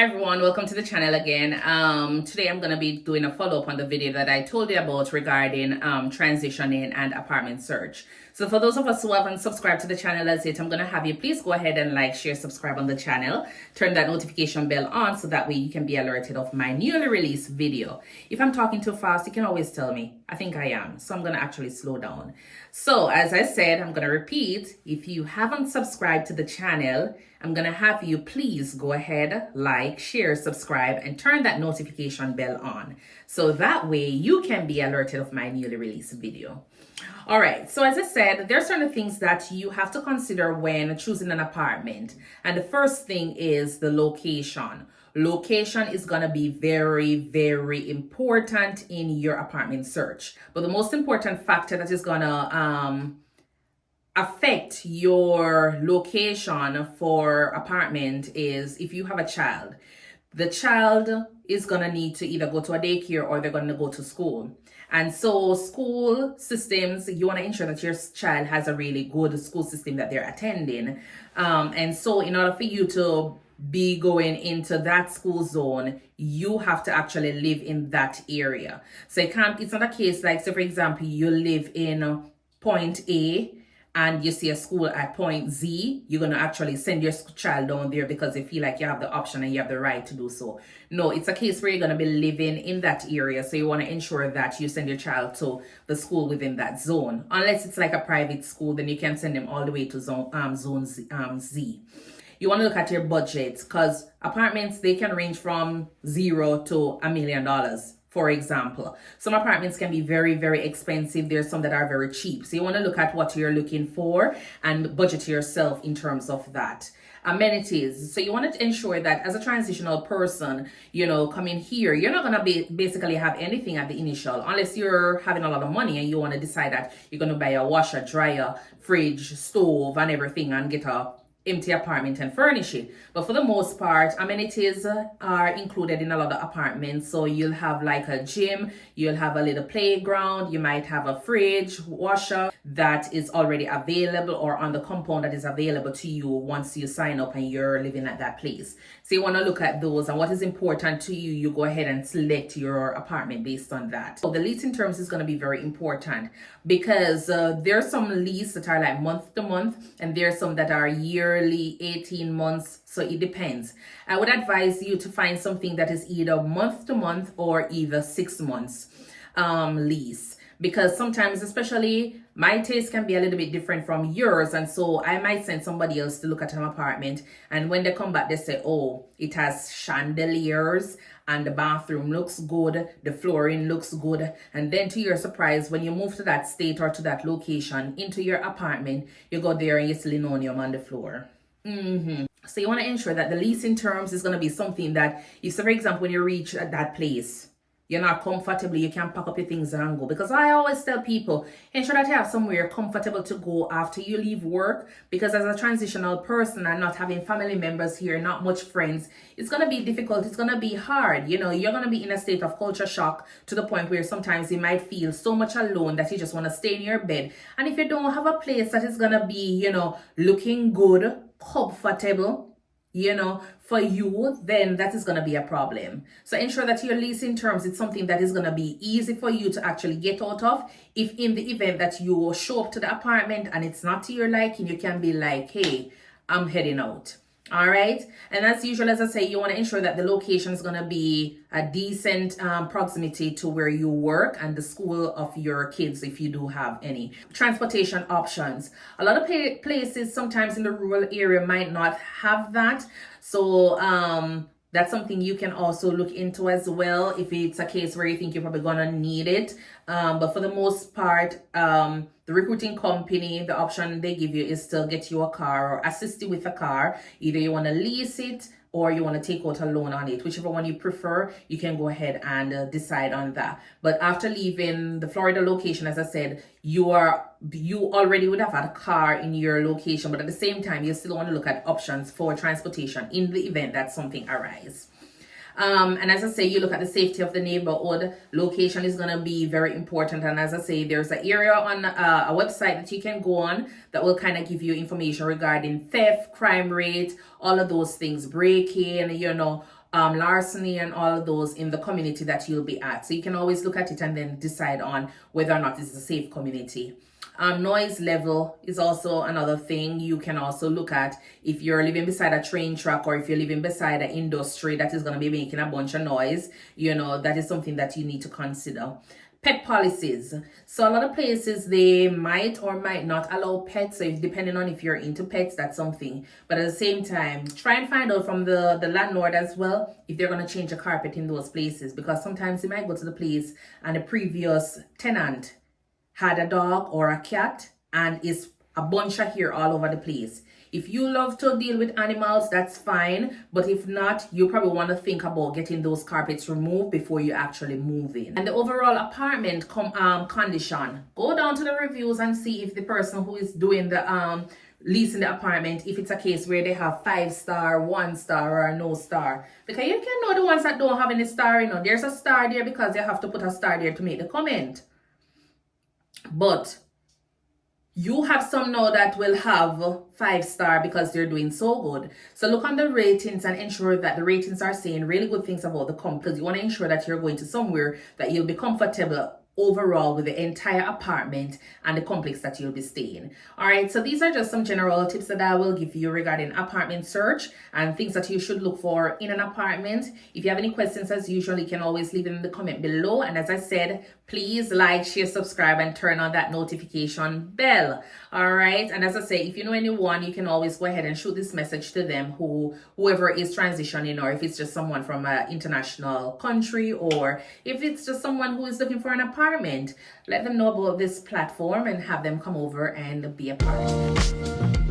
Hi everyone, welcome to the channel again. Today I'm going to be doing a follow-up on the video that I told you about regarding transitioning and apartment search. So for those of us who haven't subscribed to the channel as yet, I'm going to have you please go ahead and like, share, subscribe on the channel. Turn that notification bell on so that way you can be alerted of my newly released video. If I'm talking too fast, you can always tell me. I think I am. So I'm going to actually slow down. So as I said, I'm going to repeat. If you haven't subscribed to the channel, I'm going to have you please go ahead, like, share, subscribe, and turn that notification bell on. So that way you can be alerted of my newly released video. All right, so as I said, there are certain things that you have to consider when choosing an apartment. And the first thing is the location. Location is going to be very, very important in your apartment search. But the most important factor that is going to affect your location for apartment is if you have a child. The child is going to need to either go to a daycare or they're going to go to school. And so school systems, you want to ensure that your child has a really good school system that they're attending. And so in order for you to be going into that school zone, you have to actually live in that area. So it's not a case like, so for example, you live in point A, and you see a school at point Z, you're going to actually send your child down there because you feel like you have the option and you have the right to do so. No, it's a case where you're going to be living in that area. So you want to ensure that you send your child to the school within that zone. Unless it's like a private school, then you can send them all the way to zone Z. You want to look at your budget because apartments, they can range from $0 to $1 million. For example, some apartments can be very, very expensive. There's some that are very cheap. So you want to look at what you're looking for and budget yourself in terms of that. Amenities. So you want to ensure that as a transitional person, coming here, you're not going to basically have anything at the initial, unless you're having a lot of money and you want to decide that you're going to buy a washer, dryer, fridge, stove, and everything and get a empty apartment and furnish it. But for the most part, amenities are included in a lot of apartments. So you'll have like a gym, you'll have a little playground, you might have a fridge, washer that is already available or on the compound that is available to you once you sign up and you're living at that place. So you want to look at those and what is important to you, you go ahead and select your apartment based on that. So the leasing terms is going to be very important because there's some lease that are like month to month and there's some that are yearly, 18 months. So it depends. I would advise you to find something that is either month to month or either 6 months lease. Because sometimes, especially, my taste can be a little bit different from yours. And so I might send somebody else to look at an apartment. And when they come back, they say, oh, it has chandeliers and the bathroom looks good. The flooring looks good. And then to your surprise, when you move to that state or to that location into your apartment, you go there and you see linoleum on the floor. So you want to ensure that the leasing terms is going to be something that, if, so for example, when you reach that place, you're not comfortable, you can pack up your things and go. Because I always tell people, ensure that you have somewhere comfortable to go after you leave work. Because as a transitional person and not having family members here, not much friends, it's going to be difficult. It's going to be hard. You're going to be in a state of culture shock to the point where sometimes you might feel so much alone that you just want to stay in your bed. And if you don't have a place that is going to be, looking good, comfortable, for you, then that is going to be a problem. So ensure that your leasing terms, it's something that is going to be easy for you to actually get out of. If in the event that you show up to the apartment and it's not to your liking, you can be like, hey, I'm heading out. All right. And as usual, as I say, you want to ensure that the location is going to be a decent proximity to where you work and the school of your kids, if you do have any. Transportation options. A lot of places sometimes in the rural area might not have that. So that's something you can also look into as well if it's a case where you think you're probably going to need it. But for the most part, the recruiting company, the option they give you is to get you a car or assist you with a car. Either you want to lease it or you want to take out a loan on it. Whichever one you prefer, you can go ahead and decide on that. But after leaving the Florida location, as I said, you already would have had a car in your location, but at the same time, you still want to look at options for transportation in the event that something arises. And as I say, you look at the safety of the neighborhood. Location is going to be very important. And as I say, there's an area on a website that you can go on that will kind of give you information regarding theft, crime rate, all of those things, break-in, larceny and all of those in the community that you'll be at. So you can always look at it and then decide on whether or not it's a safe community. Noise level is also another thing you can also look at. If you're living beside a train track, or if you're living beside an industry that is going to be making a bunch of noise, that is something that you need to consider. Pet policies. So a lot of places, they might or might not allow pets. So depending on if you're into pets, that's something. But at the same time, try and find out from the landlord as well if they're going to change a carpet in those places, because sometimes you might go to the place and the previous tenant had a dog or a cat and it's a bunch of hair all over the place. If you love to deal with animals, that's fine. But if not, you probably want to think about getting those carpets removed before you actually move in. And the overall apartment condition. Go down to the reviews and see if the person who is doing the leasing the apartment, if it's a case where they have 5-star, 1-star, or no star. Because you can know the ones that don't have any star, there's a star there because you have to put a star there to make the comment. But you have some now that will have 5-star because they're doing so good. So look on the ratings and ensure that the ratings are saying really good things about the company, because you want to ensure that you're going to somewhere that you'll be comfortable overall with the entire apartment and the complex that you'll be staying. All right, so these are just some general tips that I will give you regarding apartment search and things that you should look for in an apartment. If you have any questions, as usual, you can always leave them in the comment below. And as I said, please like, share, subscribe, and turn on that notification bell. All right, and as I say, if you know anyone, you can always go ahead and shoot this message to them, whoever is transitioning, or if it's just someone from an international country, or if it's just someone who is looking for an apartment, let them know about this platform and have them come over and be a part of it.